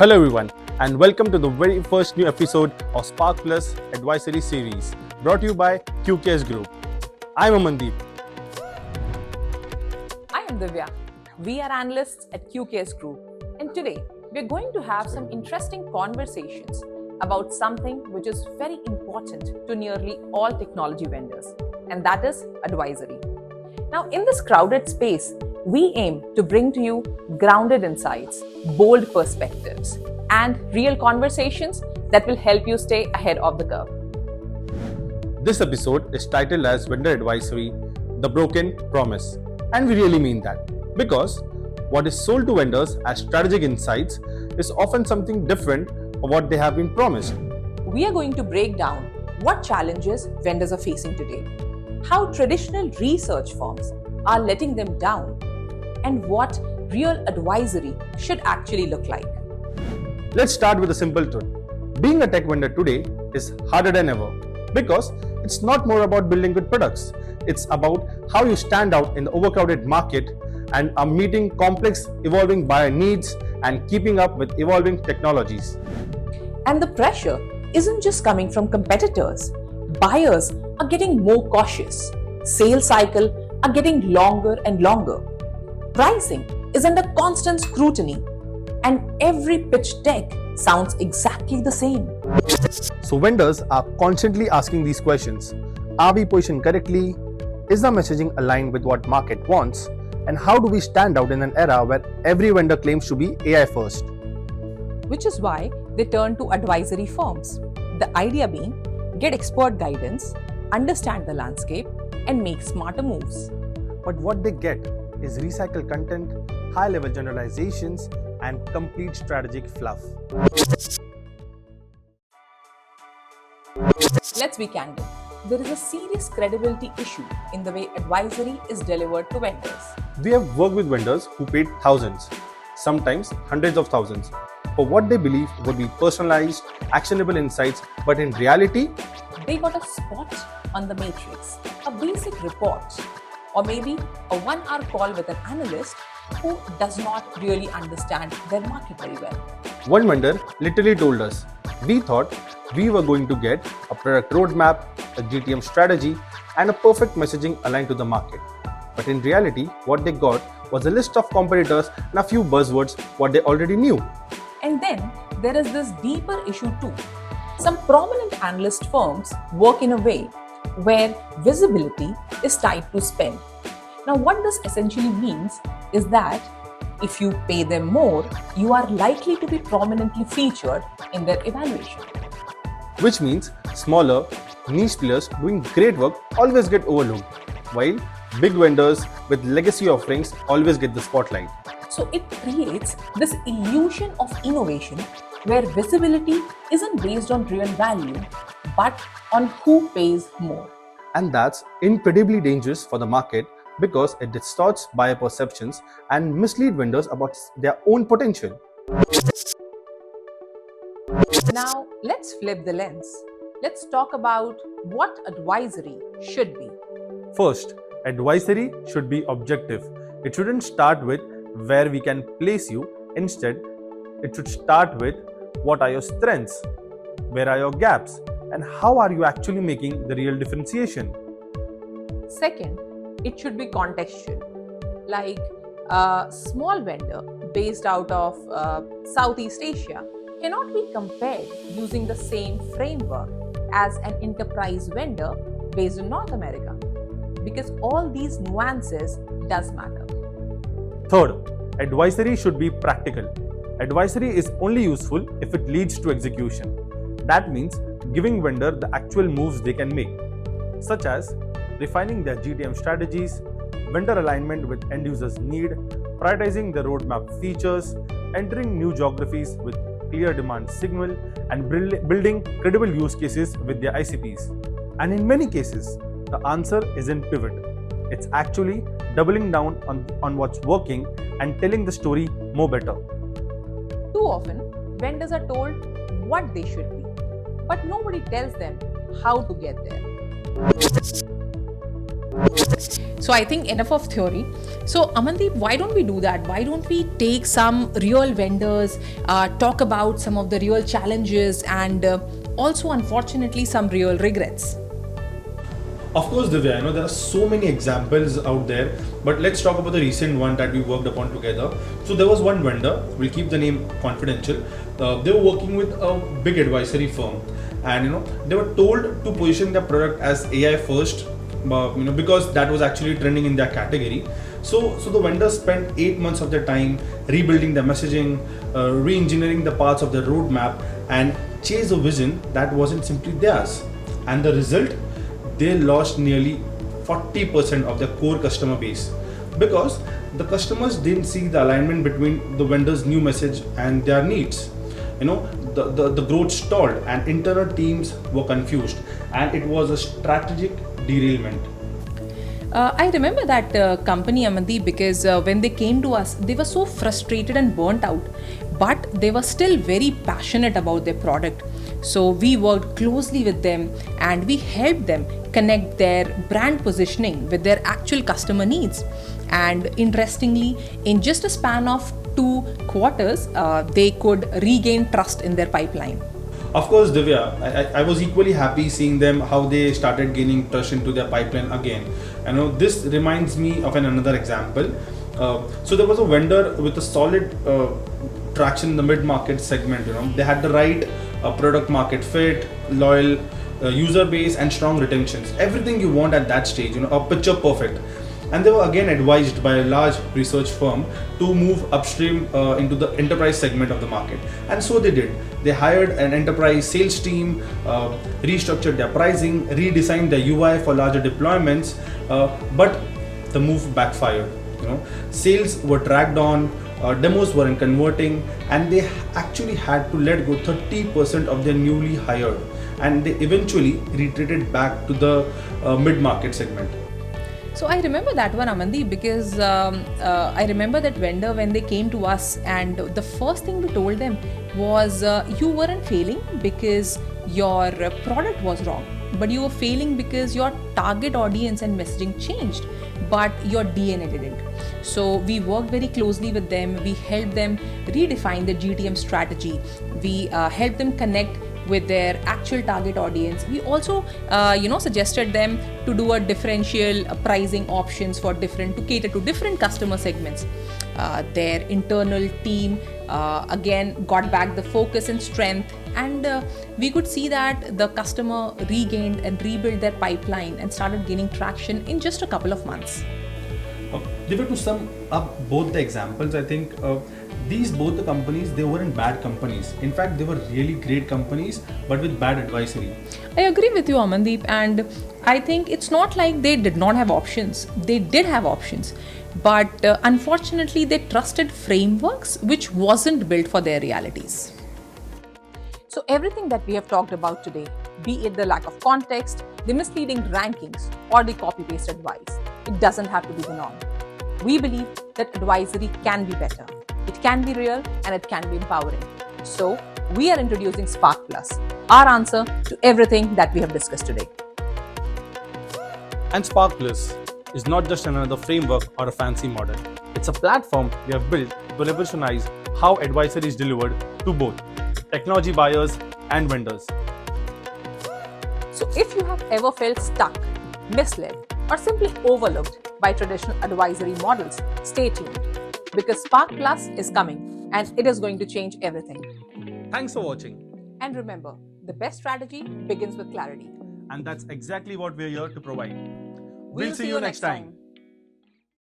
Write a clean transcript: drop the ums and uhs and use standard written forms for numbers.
Hello everyone, and welcome to the very first new episode of Spark Plus Advisory Series, brought to you by QKS Group. I'm Amandeep. I am Divya. We are analysts at QKS Group, and today we're going to have some interesting conversations about something which is very important to nearly all technology vendors, and that is advisory. Now, in this crowded space, we aim to bring to you grounded insights, bold perspectives, and real conversations that will help you stay ahead of the curve. This episode is titled as Vendor Advisory, The Broken Promise. And we really mean that, because what is sold to vendors as strategic insights is often something different from what they have been promised. We are going to break down what challenges vendors are facing today, how traditional research firms are letting them down, and what real advisory should actually look like. Let's start with a simple truth. Being a tech vendor today is harder than ever because it's not more about building good products. It's about how you stand out in the overcrowded market and are meeting complex, evolving buyer needs and keeping up with evolving technologies. And the pressure isn't just coming from competitors. Buyers are getting more cautious. Sales cycles are getting longer and longer. Pricing is under constant scrutiny, and every pitch deck sounds exactly the same. So vendors are constantly asking these questions. Are we positioned correctly? Is the messaging aligned with what market wants? And how do we stand out in an era where every vendor claims to be AI first? Which is why they turn to advisory firms. The idea being, get expert guidance, understand the landscape, and make smarter moves. But what they get is recycled content, high-level generalizations, and complete strategic fluff. Let's be candid. There is a serious credibility issue in the way advisory is delivered to vendors. We have worked with vendors who paid thousands, sometimes hundreds of thousands, for what they believe would be personalized, actionable insights, but in reality, they got a spot on the matrix, a basic report, or maybe a 1-hour call with an analyst who does not really understand their market very well. One vendor literally told us, we thought we were going to get a product roadmap, a GTM strategy, and a perfect messaging aligned to the market. But in reality, what they got was a list of competitors and a few buzzwords what they already knew. And then there is this deeper issue too. Some prominent analyst firms work in a way where visibility is tied to spend. Now, what this essentially means is that if you pay them more, you are likely to be prominently featured in their evaluation. Which means smaller, niche players doing great work always get overlooked, while big vendors with legacy offerings always get the spotlight. So it creates this illusion of innovation where visibility isn't based on real value, but on who pays more. And that's incredibly dangerous for the market because it distorts buyer perceptions and misleads vendors about their own potential. Now, let's flip the lens. Let's talk about what advisory should be. First, advisory should be objective. It shouldn't start with where we can place you. Instead, it should start with what are your strengths, where are your gaps, and how are you actually making the real differentiation. Second, it should be contextual. Like a small vendor based out of Southeast Asia cannot be compared using the same framework as an enterprise vendor based in North America, because all these nuances does matter. Third, advisory should be practical. Advisory is only useful if it leads to execution. That means giving vendor the actual moves they can make, such as refining their GTM strategies, vendor alignment with end users' need, prioritizing the roadmap features, entering new geographies with clear demand signal, and building credible use cases with their ICPs. And in many cases, the answer isn't pivot. It's actually doubling down on what's working and telling the story more better. Too often, vendors are told what they should be, but nobody tells them how to get there. So I think enough of theory. So Amandeep, why don't we do that? Why don't we take some real vendors, talk about some of the real challenges and also unfortunately some real regrets? Of course, Divya, I know there are so many examples out there, but let's talk about the recent one that we worked upon together. So there was one vendor, we'll keep the name confidential. They were working with a big advisory firm, and they were told to position their product as AI first, because that was actually trending in their category. So the vendors spent 8 months of their time rebuilding the messaging, re-engineering the parts of the roadmap, and chase a vision that wasn't simply theirs. And the result, they lost nearly 40% of their core customer base because the customers didn't see the alignment between the vendor's new message and their needs. The growth stalled and internal teams were confused, and it was a strategic derailment. I remember that company, Amandeep, because when they came to us, they were so frustrated and burnt out, but they were still very passionate about their product. So we worked closely with them and we helped them connect their brand positioning with their actual customer needs. And interestingly, in just a span of 2 quarters, they could regain trust in their pipeline. Of course, Divya, I was equally happy seeing them how they started gaining trust into their pipeline again. This reminds me of another example. So there was a vendor with a solid traction in the mid-market segment. They had the right product market fit, loyal user base, and strong retentions. Everything you want at that stage, a picture perfect. And they were again advised by a large research firm to move upstream into the enterprise segment of the market. And so they did. They hired an enterprise sales team, restructured their pricing, redesigned their UI for larger deployments, but the move backfired. Sales were dragged on, demos weren't converting, and they actually had to let go 30% of their newly hired, and they eventually retreated back to the mid-market segment. So I remember that one, Amandeep, because I remember that vendor when they came to us, and the first thing we told them was you weren't failing because your product was wrong, but you were failing because your target audience and messaging changed, but your DNA didn't. So we worked very closely with them. We helped them redefine the GTM strategy. We helped them connect with their actual target audience. We also suggested them to do a differential pricing options for to cater to different customer segments. Their internal team again got back the focus and strength, and we could see that the customer regained and rebuilt their pipeline and started gaining traction in just a couple of months. To sum up both the examples, I think both the companies, they weren't bad companies. In fact, they were really great companies, but with bad advisory. I agree with you, Amandeep, and I think it's not like they did not have options. They did have options, but unfortunately, they trusted frameworks which wasn't built for their realities. So everything that we have talked about today, be it the lack of context, the misleading rankings, or the copy-paste advice, it doesn't have to be the norm. We believe that advisory can be better. It can be real and it can be empowering. So we are introducing Spark Plus, our answer to everything that we have discussed today. And Spark Plus is not just another framework or a fancy model. It's a platform we have built to revolutionize how advisory is delivered to both technology buyers and vendors. So if you have ever felt stuck, misled, or simply overlooked by traditional advisory models, stay tuned, because Spark Plus is coming and it is going to change everything. Thanks for watching. And remember, the best strategy begins with clarity. And that's exactly what we're here to provide. We'll see you next time.